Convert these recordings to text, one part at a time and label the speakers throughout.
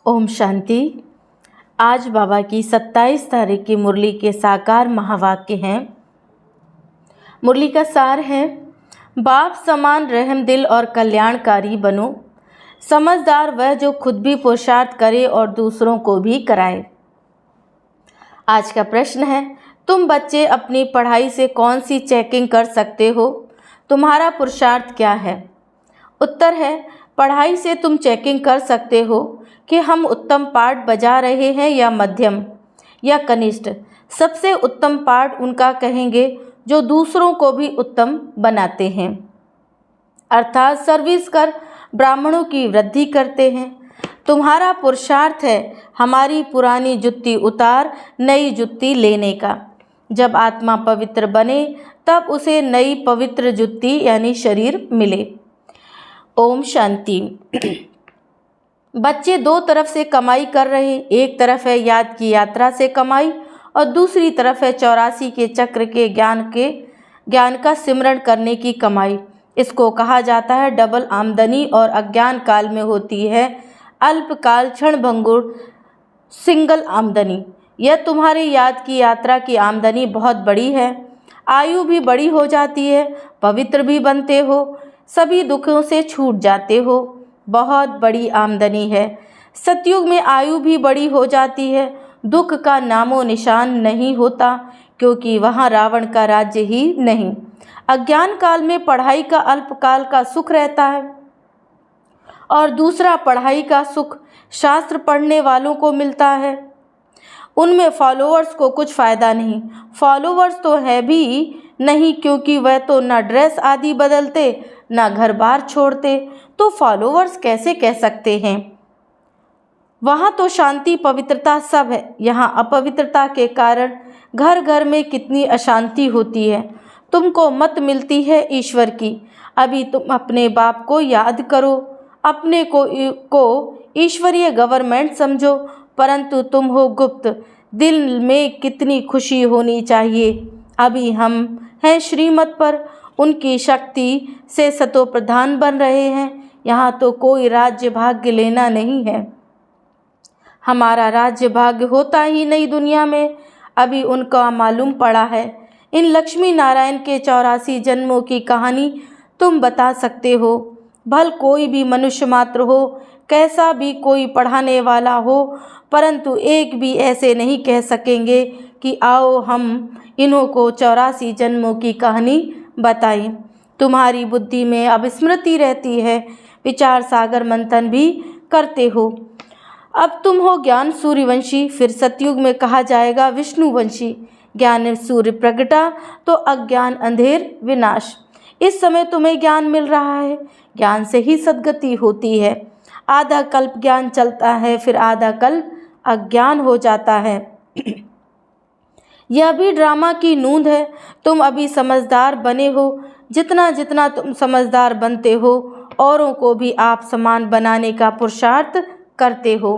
Speaker 1: ओम शांति। आज बाबा की 27 तारीख की मुरली के साकार महावाक्य हैं। मुरली का सार है, बाप समान रहम दिल और कल्याणकारी बनो। समझदार वह जो खुद भी पुरुषार्थ करे और दूसरों को भी कराए। आज का प्रश्न है, तुम बच्चे अपनी पढ़ाई से कौन सी चेकिंग कर सकते हो? तुम्हारा पुरुषार्थ क्या है? उत्तर है, पढ़ाई से तुम चेकिंग कर सकते हो कि हम उत्तम पाठ बजा रहे हैं या मध्यम या कनिष्ठ। सबसे उत्तम पाठ उनका कहेंगे जो दूसरों को भी उत्तम बनाते हैं, अर्थात सर्विस कर ब्राह्मणों की वृद्धि करते हैं। तुम्हारा पुरुषार्थ है हमारी पुरानी जुत्ती उतार नई जुत्ती लेने का। जब आत्मा पवित्र बने तब उसे नई पवित्र जुत्ती यानी शरीर मिले। ओम शांति। बच्चे दो तरफ से कमाई कर रहे, एक तरफ है याद की यात्रा से कमाई और दूसरी तरफ है 84 के चक्र के ज्ञान का सिमरण करने की कमाई। इसको कहा जाता है डबल आमदनी और अज्ञान काल में होती है अल्पकाल क्षणभंगुर सिंगल आमदनी। यह तुम्हारी याद की यात्रा की आमदनी बहुत बड़ी है। आयु भी बड़ी हो जाती है, पवित्र भी बनते हो, सभी दुखों से छूट जाते हो। बहुत बड़ी आमदनी है। सतयुग में आयु भी बड़ी हो जाती है, दुख का नामो निशान नहीं होता, क्योंकि वहाँ रावण का राज्य ही नहीं। अज्ञान काल में पढ़ाई का अल्पकाल का सुख रहता है और दूसरा पढ़ाई का सुख शास्त्र पढ़ने वालों को मिलता है। उनमें फॉलोअर्स को कुछ फ़ायदा नहीं। फॉलोअर्स तो है भी नहीं, क्योंकि वह तो ना ड्रेस आदि बदलते ना घर बार छोड़ते, तो फॉलोअर्स कैसे कह सकते हैं? वहाँ तो शांति पवित्रता सब है। यहाँ अपवित्रता के कारण घर घर में कितनी अशांति होती है। तुमको मत मिलती है ईश्वर की। अभी तुम अपने बाप को याद करो, अपने को ईश्वरीय गवर्नमेंट समझो, परंतु तुम हो गुप्त। दिल में कितनी खुशी होनी चाहिए। अभी हम हैं श्रीमत पर, उनकी शक्ति से सतो प्रधान बन रहे हैं। यहाँ तो कोई राज्य भाग्य लेना नहीं है। हमारा राज्य भाग्य होता ही नहीं दुनिया में। अभी उनका मालूम पड़ा है। इन लक्ष्मी नारायण के 84 जन्मों की कहानी तुम बता सकते हो। भल कोई भी मनुष्य मात्र हो, कैसा भी कोई पढ़ाने वाला हो, परंतु एक भी ऐसे नहीं कह सकेंगे कि आओ हम इन्हों को 84 जन्मों की कहानी बताएं। तुम्हारी बुद्धि में अब स्मृति रहती है, विचार सागर मंथन भी करते हो। अब तुम हो ज्ञान सूर्यवंशी, फिर सतयुग में कहा जाएगा विष्णुवंशी। ज्ञान सूर्य प्रगटा तो अज्ञान अंधेर विनाश। इस समय तुम्हें ज्ञान मिल रहा है, ज्ञान से ही सद्गति होती है। आधा कल्प ज्ञान चलता है, फिर आधा कल्प अज्ञान हो जाता है। यह भी ड्रामा की नूंद है। तुम अभी समझदार बने हो। जितना जितना तुम समझदार बनते हो, औरों को भी आप समान बनाने का पुरुषार्थ करते हो।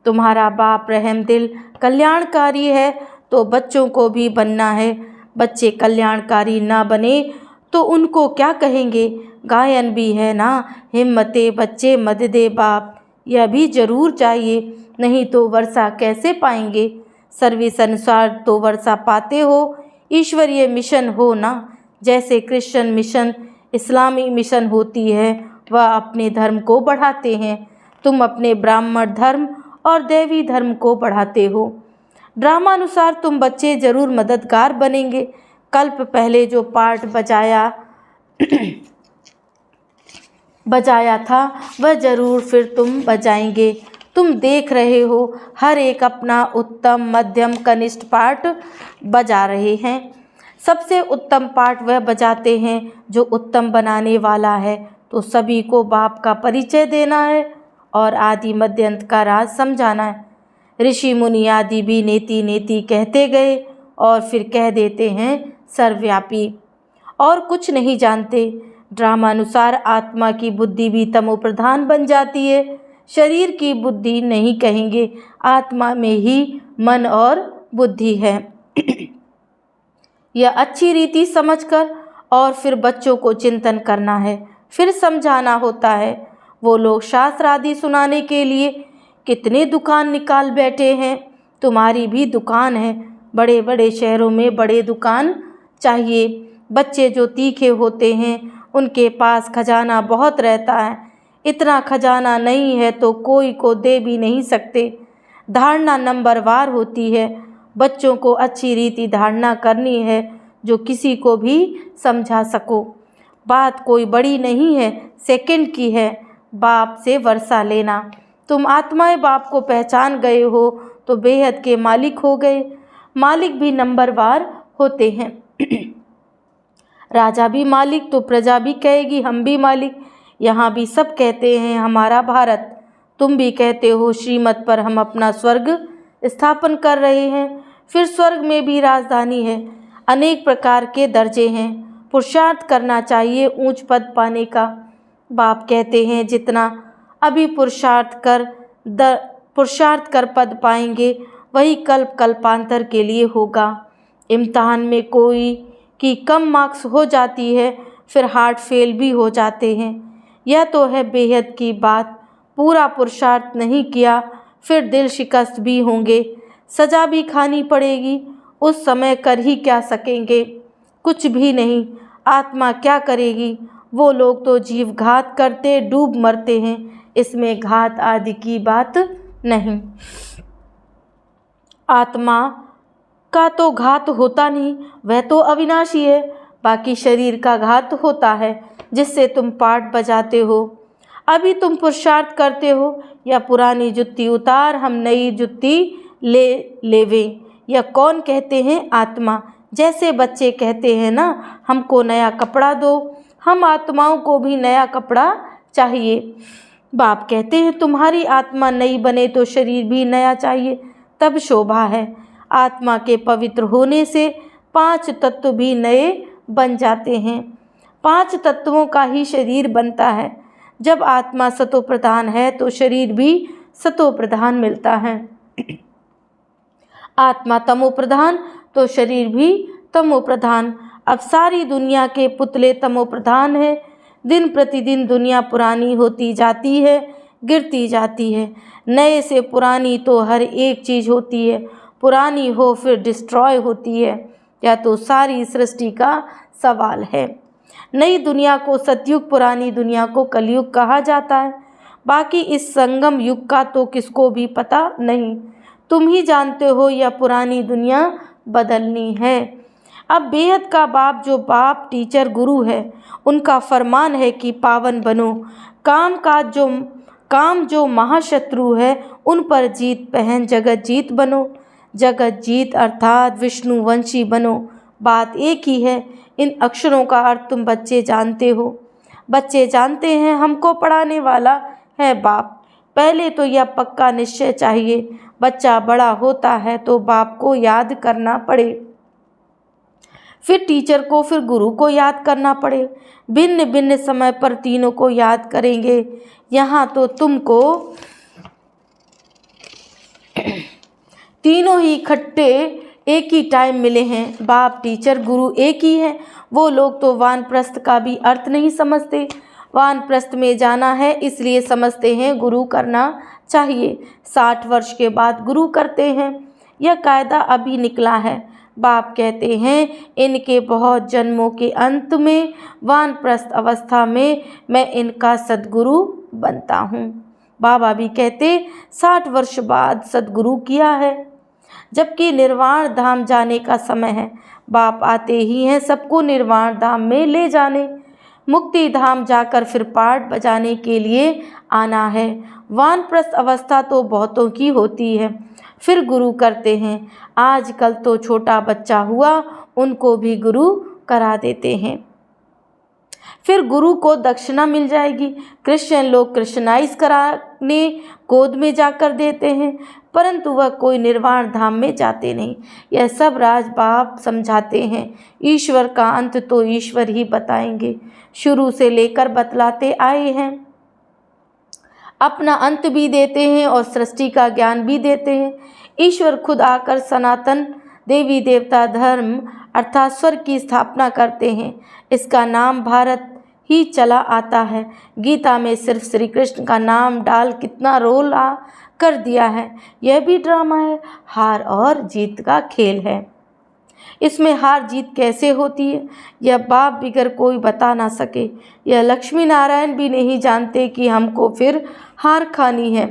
Speaker 1: तुम्हारा बाप रहम दिल कल्याणकारी है, तो बच्चों को भी बनना है। बच्चे कल्याणकारी ना बने तो उनको क्या कहेंगे? गायन भी है ना, हिम्मते बच्चे मद दे बाप। यह भी जरूर चाहिए, नहीं तो वर्षा कैसे पाएंगे? सर्विस अनुसार तो वर्षा पाते हो। ईश्वरीय मिशन हो ना, जैसे क्रिश्चियन मिशन इस्लामी मिशन होती है, वह अपने धर्म को बढ़ाते हैं। तुम अपने ब्राह्मण धर्म और देवी धर्म को बढ़ाते हो। ड्रामानुसार तुम बच्चे जरूर मददगार बनेंगे। कल्प पहले जो पाठ बजाया था वह जरूर फिर तुम बजाएंगे। तुम देख रहे हो हर एक अपना उत्तम मध्यम कनिष्ठ पाठ बजा रहे हैं। सबसे उत्तम पाठ वह बजाते हैं जो उत्तम बनाने वाला है। तो सभी को बाप का परिचय देना है और आदि मध्य अंत का राज समझाना है। ऋषि मुनि आदि भी नेति नेति कहते गए और फिर कह देते हैं सर्वव्यापी, और कुछ नहीं जानते। ड्रामानुसार आत्मा की बुद्धि भी तमो प्रधान बन जाती है। शरीर की बुद्धि नहीं कहेंगे, आत्मा में ही मन और बुद्धि है। यह अच्छी रीति समझकर और फिर बच्चों को चिंतन करना है, फिर समझाना होता है। वो लोग शास्त्र आदि सुनाने के लिए कितने दुकान निकाल बैठे हैं। तुम्हारी भी दुकान है। बड़े बड़े शहरों में बड़े दुकान चाहिए। बच्चे जो तीखे होते हैं उनके पास खजाना बहुत रहता है। इतना खजाना नहीं है तो कोई को दे भी नहीं सकते। धारणा नंबरवार होती है। बच्चों को अच्छी रीति धारणा करनी है जो किसी को भी समझा सको। बात कोई बड़ी नहीं है, सेकंड की है। बाप से वर्षा लेना। तुम आत्माएं बाप को पहचान गए हो तो बेहद के मालिक हो गए। मालिक भी नंबरवार होते हैं। राजा भी मालिक तो प्रजा भी कहेगी हम भी मालिक। यहाँ भी सब कहते हैं हमारा भारत। तुम भी कहते हो श्रीमत पर हम अपना स्वर्ग स्थापन कर रहे हैं। फिर स्वर्ग में भी राजधानी है। अनेक प्रकार के दर्जे हैं। पुरुषार्थ करना चाहिए ऊंच पद पाने का। बाप कहते हैं जितना अभी पुरुषार्थ कर पद पाएंगे वही कल्पांतर के लिए होगा। इम्तिहान में कोई की कम मार्क्स हो जाती है फिर हार्ट फेल भी हो जाते हैं। यह तो है बेहद की बात। पूरा पुरुषार्थ नहीं किया फिर दिल शिकस्त भी होंगे, सज़ा भी खानी पड़ेगी। उस समय कर ही क्या सकेंगे? कुछ भी नहीं। आत्मा क्या करेगी? वो लोग तो जीव घात करते डूब मरते हैं। इसमें घात आदि की बात नहीं। आत्मा का तो घात होता नहीं, वह तो अविनाशी है। बाकी शरीर का घात होता है जिससे तुम पाठ बजाते हो। अभी तुम पुरुषार्थ करते हो या पुरानी जुत्ती उतार हम नई जुत्ती लेवे। या कौन कहते हैं? आत्मा। जैसे बच्चे कहते हैं ना हमको नया कपड़ा दो, हम आत्माओं को भी नया कपड़ा चाहिए। बाप कहते हैं तुम्हारी आत्मा नई बने तो शरीर भी नया चाहिए, तब शोभा है। आत्मा के पवित्र होने से 5 तत्व भी नए बन जाते हैं। 5 तत्वों का ही शरीर बनता है। जब आत्मा सतो प्रधान है तो शरीर भी सतो प्रधान मिलता है। आत्मा तमो प्रधान तो शरीर भी तमो प्रधान। अब सारी दुनिया के पुतले तमो प्रधान है। दिन प्रतिदिन दुनिया पुरानी होती जाती है, गिरती जाती है। नए से पुरानी तो हर एक चीज़ होती है। पुरानी हो फिर डिस्ट्रॉय होती है। या तो सारी सृष्टि का सवाल है। नई दुनिया को सतयुग, पुरानी दुनिया को कलयुग कहा जाता है। बाकी इस संगम युग का तो किसको भी पता नहीं। तुम ही जानते हो यह पुरानी दुनिया बदलनी है। अब बेहद का बाप जो बाप टीचर गुरु है उनका फरमान है कि पावन बनो। काम जो महाशत्रु है उन पर जीत पहन जगत जीत बनो। जगत जीत अर्थात विष्णुवंशी बनो। बात एक ही है। इन अक्षरों का अर्थ तुम बच्चे जानते हो। बच्चे जानते हैं हमको पढ़ाने वाला है बाप। पहले तो यह पक्का निश्चय चाहिए बच्चा बड़ा होता है तो बाप को याद करना पड़े, फिर टीचर को, फिर गुरु को याद करना पड़े। भिन्न भिन्न समय पर तीनों को याद करेंगे। यहाँ तो तुमको तीनों ही इकट्ठे एक ही टाइम मिले हैं। बाप टीचर गुरु एक ही है। वो लोग तो वानप्रस्थ का भी अर्थ नहीं समझते। वानप्रस्थ में जाना है इसलिए समझते हैं गुरु करना चाहिए। 60 वर्ष के बाद गुरु करते हैं। यह कायदा अभी निकला है। बाप कहते हैं इनके बहुत जन्मों के अंत में वानप्रस्थ अवस्था में मैं इनका सद्गुरु बनता हूँ। बाबा भी कहते 60 वर्ष बाद सद्गुरु किया है, जबकि निर्वाण धाम जाने का समय है। बाप आते ही हैं सबको निर्वाण धाम में ले जाने। मुक्ति धाम जाकर फिर पाठ बजाने के लिए आना है। वानप्रस्थ अवस्था तो बहुतों की होती है, फिर गुरु करते हैं। आजकल तो छोटा बच्चा हुआ उनको भी गुरु करा देते हैं, फिर गुरु को दक्षिणा मिल जाएगी। क्रिश्चियन लोग क्रिश्चियनाइज कराने गोद में जाकर देते हैं, परंतु वह कोई निर्वाण धाम में जाते नहीं। यह सब राज बाप समझाते हैं। ईश्वर का अंत तो ईश्वर ही बताएंगे, शुरू से लेकर बतलाते आए हैं। अपना अंत भी देते हैं और सृष्टि का ज्ञान भी देते हैं। ईश्वर खुद आकर सनातन देवी देवता धर्म अर्थात स्वर्ग की स्थापना करते हैं। इसका नाम भारत ही चला आता है। गीता में सिर्फ श्री कृष्ण का नाम डाल कितना रोल कर दिया है। यह भी ड्रामा है, हार और जीत का खेल है। इसमें हार जीत कैसे होती है यह बाप बिगर कोई बता ना सके। यह लक्ष्मी नारायण भी नहीं जानते कि हमको फिर हार खानी है।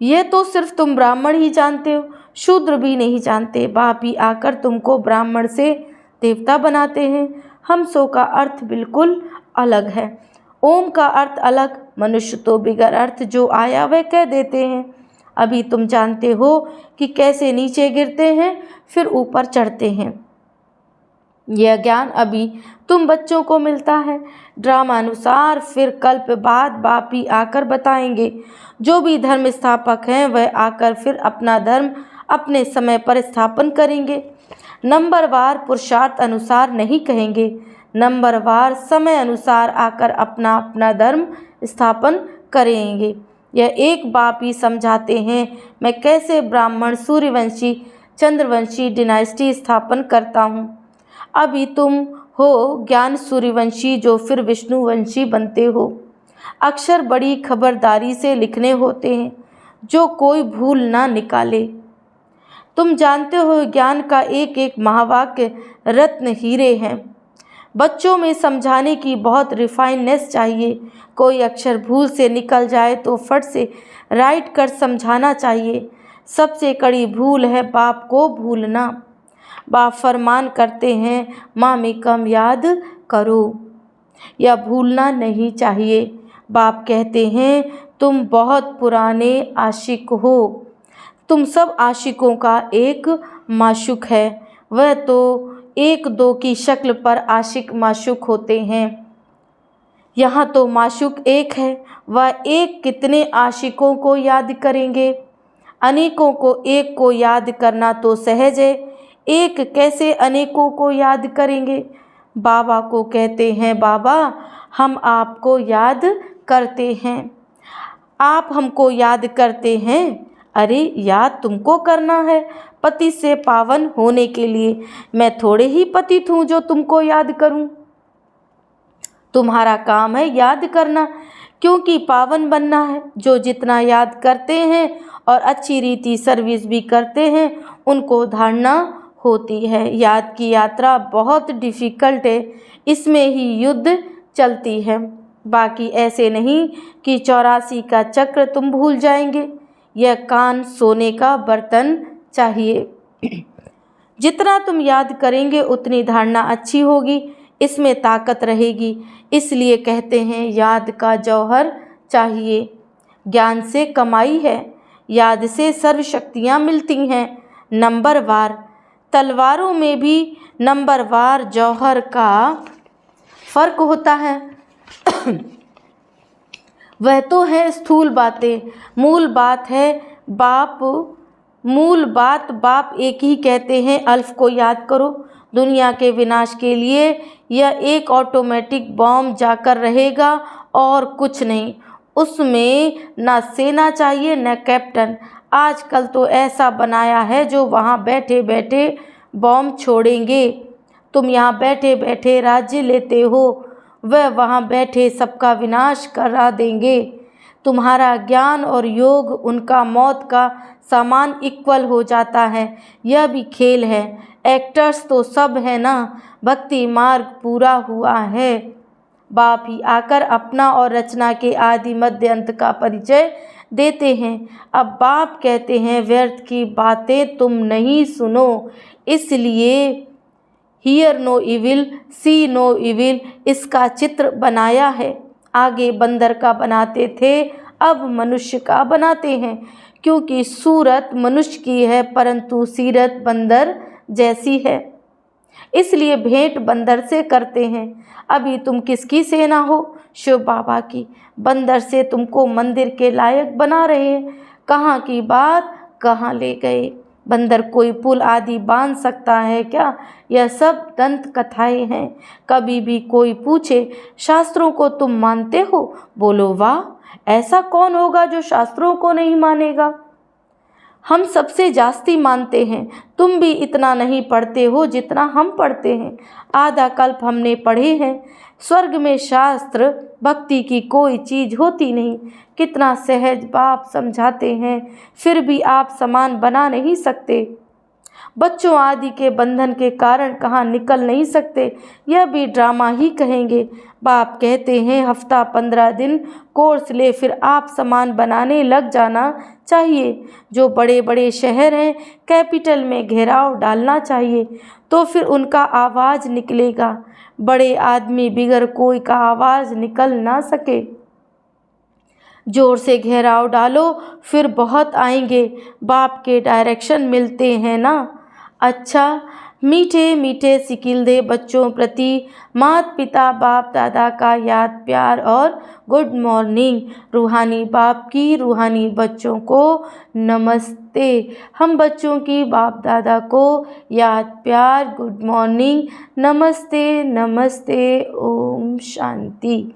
Speaker 1: यह तो सिर्फ तुम ब्राह्मण ही जानते हो, शूद्र भी नहीं जानते। बाप ही आकर तुमको ब्राह्मण से देवता बनाते हैं। हमसों का अर्थ बिल्कुल अलग है। ओम का अर्थ अलग। मनुष्य तो बिगर अर्थ जो आया वह कह देते हैं। अभी तुम जानते हो कि कैसे नीचे गिरते हैं फिर ऊपर चढ़ते हैं। यह ज्ञान अभी तुम बच्चों को मिलता है। ड्रामा अनुसार फिर कल्प बाद बाप ही आकर बताएंगे। जो भी धर्म स्थापक हैं वह आकर फिर अपना धर्म अपने समय पर स्थापन करेंगे। नंबरवार पुरुषार्थ अनुसार नहीं कहेंगे, नंबरवार समय अनुसार आकर अपना अपना धर्म स्थापन करेंगे। यह एक बाप ही समझाते हैं मैं कैसे ब्राह्मण सूर्यवंशी चंद्रवंशी डिनाइस्टी स्थापन करता हूँ। अभी तुम हो ज्ञान सूर्यवंशी जो फिर विष्णुवंशी बनते हो। अक्षर बड़ी खबरदारी से लिखने होते हैं जो कोई भूल ना निकाले। तुम जानते हो ज्ञान का एक एक महावाक्य रत्न हीरे हैं। बच्चों में समझाने की बहुत रिफाइननेस चाहिए। कोई अक्षर भूल से निकल जाए तो फट से राइट कर समझाना चाहिए। सबसे कड़ी भूल है बाप को भूलना। बाप फरमान करते हैं मामिकम याद करो, यह भूलना नहीं चाहिए। बाप कहते हैं तुम बहुत पुराने आशिक हो। तुम सब आशिकों का एक माशूक है। वह तो एक दो की शक्ल पर आशिक माशूक होते हैं। यहाँ तो माशूक एक है। वह एक कितने आशिकों को याद करेंगे। अनेकों को एक को याद करना तो सहज है, एक कैसे अनेकों को याद करेंगे। बाबा को कहते हैं बाबा हम आपको याद करते हैं, आप हमको याद करते हैं। अरे याद तुमको करना है पति से पावन होने के लिए। मैं थोड़े ही पतित हूँ जो तुमको याद करूँ। तुम्हारा काम है याद करना, क्योंकि पावन बनना है। जो जितना याद करते हैं और अच्छी रीति सर्विस भी करते हैं उनको धारणा होती है। याद की यात्रा बहुत डिफ़िकल्ट है, इसमें ही युद्ध चलती है। बाकी ऐसे नहीं कि 84 का चक्र तुम भूल जाएंगे। यह कान सोने का बर्तन चाहिए। जितना तुम याद करेंगे उतनी धारणा अच्छी होगी, इसमें ताकत रहेगी। इसलिए कहते हैं याद का जौहर चाहिए। ज्ञान से कमाई है, याद से सर्व शक्तियाँ मिलती हैं। नंबरवार तलवारों में भी नंबरवार जौहर का फर्क होता है। वह तो है स्थूल बातें, मूल बात है बाप। मूल बात बाप एक ही कहते हैं अल्फ को याद करो। दुनिया के विनाश के लिए यह एक ऑटोमेटिक बॉम्ब जाकर रहेगा और कुछ नहीं। उसमें न सेना चाहिए न कैप्टन। आजकल तो ऐसा बनाया है जो वहाँ बैठे बैठे बॉम्ब छोड़ेंगे। तुम यहाँ बैठे बैठे राज्य लेते हो, वह वहाँ बैठे सबका विनाश करा देंगे। तुम्हारा ज्ञान और योग उनका मौत का सामान इक्वल हो जाता है। यह भी खेल है। एक्टर्स तो सब है ना। भक्ति मार्ग पूरा हुआ है। बाप ही आकर अपना और रचना के आदि मध्य अंत का परिचय देते हैं। अब बाप कहते हैं व्यर्थ की बातें तुम नहीं सुनो, इसलिए hear no evil see no evil इसका चित्र बनाया है। आगे बंदर का बनाते थे, अब मनुष्य का बनाते हैं, क्योंकि सूरत मनुष्य की है परंतु सीरत बंदर जैसी है, इसलिए भेंट बंदर से करते हैं। अभी तुम किसकी सेना हो? शिव बाबा की। बंदर से तुमको मंदिर के लायक बना रहे हैं। कहाँ की बात कहाँ ले गए। बंदर कोई पुल आदि बांध सकता है क्या? यह सब दंत कथाएं हैं। कभी भी कोई पूछे शास्त्रों को तुम मानते हो? बोलो वाह, ऐसा कौन होगा जो शास्त्रों को नहीं मानेगा। हम सबसे जास्ती मानते हैं। तुम भी इतना नहीं पढ़ते हो जितना हम पढ़ते हैं। आधा कल्प हमने पढ़े हैं। स्वर्ग में शास्त्र भक्ति की कोई चीज़ होती नहीं। कितना सहज बाप समझाते हैं, फिर भी आप समान बना नहीं सकते। बच्चों आदि के बंधन के कारण कहाँ निकल नहीं सकते, यह भी ड्रामा ही कहेंगे। बाप कहते हैं हफ्ता 15 दिन कोर्स ले, फिर आप सामान बनाने लग जाना चाहिए। जो बड़े बड़े शहर हैं, कैपिटल में घेराव डालना चाहिए, तो फिर उनका आवाज़ निकलेगा। बड़े आदमी बिगर कोई का आवाज़ निकल ना सके। जोर से घेराव डालो, फिर बहुत आएंगे। बाप के डायरेक्शन मिलते हैं ना। अच्छा, मीठे मीठे सिकिल दे बच्चों प्रति माता पिता बाप दादा का याद प्यार और गुड मॉर्निंग। रूहानी बाप की रूहानी बच्चों को नमस्ते। हम बच्चों की बाप दादा को याद प्यार गुड मॉर्निंग नमस्ते नमस्ते। ओम शांति।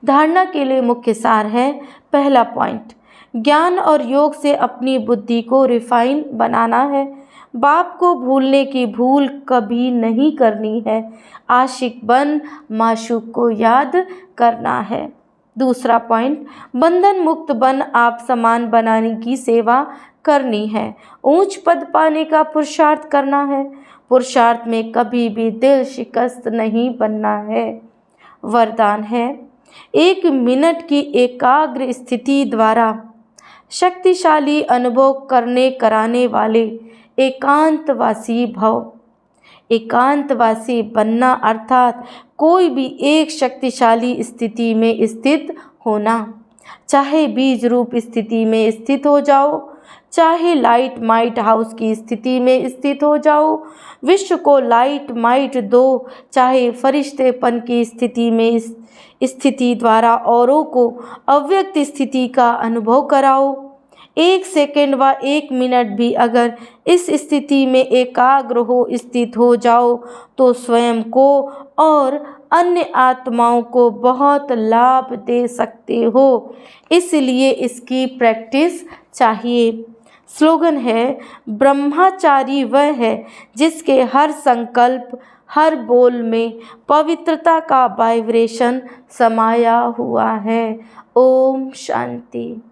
Speaker 1: धारणा के लिए मुख्य सार है। पहला पॉइंट, ज्ञान और योग से अपनी बुद्धि को रिफाइन बनाना है। बाप को भूलने की भूल कभी नहीं करनी है। आशिक बन माशूक को याद करना है। दूसरा पॉइंट, बंधन मुक्त बन आप समान बनाने की सेवा करनी है। ऊंच पद पाने का पुरुषार्थ करना है। पुरुषार्थ में कभी भी दिल शिकस्त नहीं बनना है। वरदान है, 1 मिनट की एकाग्र स्थिति द्वारा शक्तिशाली अनुभव कराने वाले एकांतवासी भव। एकांतवासी बनना अर्थात कोई भी एक शक्तिशाली स्थिति में स्थित होना। चाहे बीज रूप स्थिति में स्थित हो जाओ, चाहे लाइट माइट हाउस की स्थिति में स्थित हो जाओ, विश्व को लाइट माइट दो, चाहे फरिश्तेपन की स्थिति में स्थिति द्वारा औरों को अव्यक्त स्थिति का अनुभव कराओ। 1 सेकेंड व 1 मिनट भी अगर इस स्थिति में एकाग्र हो स्थित हो जाओ तो स्वयं को और अन्य आत्माओं को बहुत लाभ दे सकते हो। इसलिए इसकी प्रैक्टिस चाहिए। स्लोगन है, ब्रह्मचारी वह है जिसके हर संकल्प हर बोल में पवित्रता का वाइब्रेशन समाया हुआ है। ओम शांति।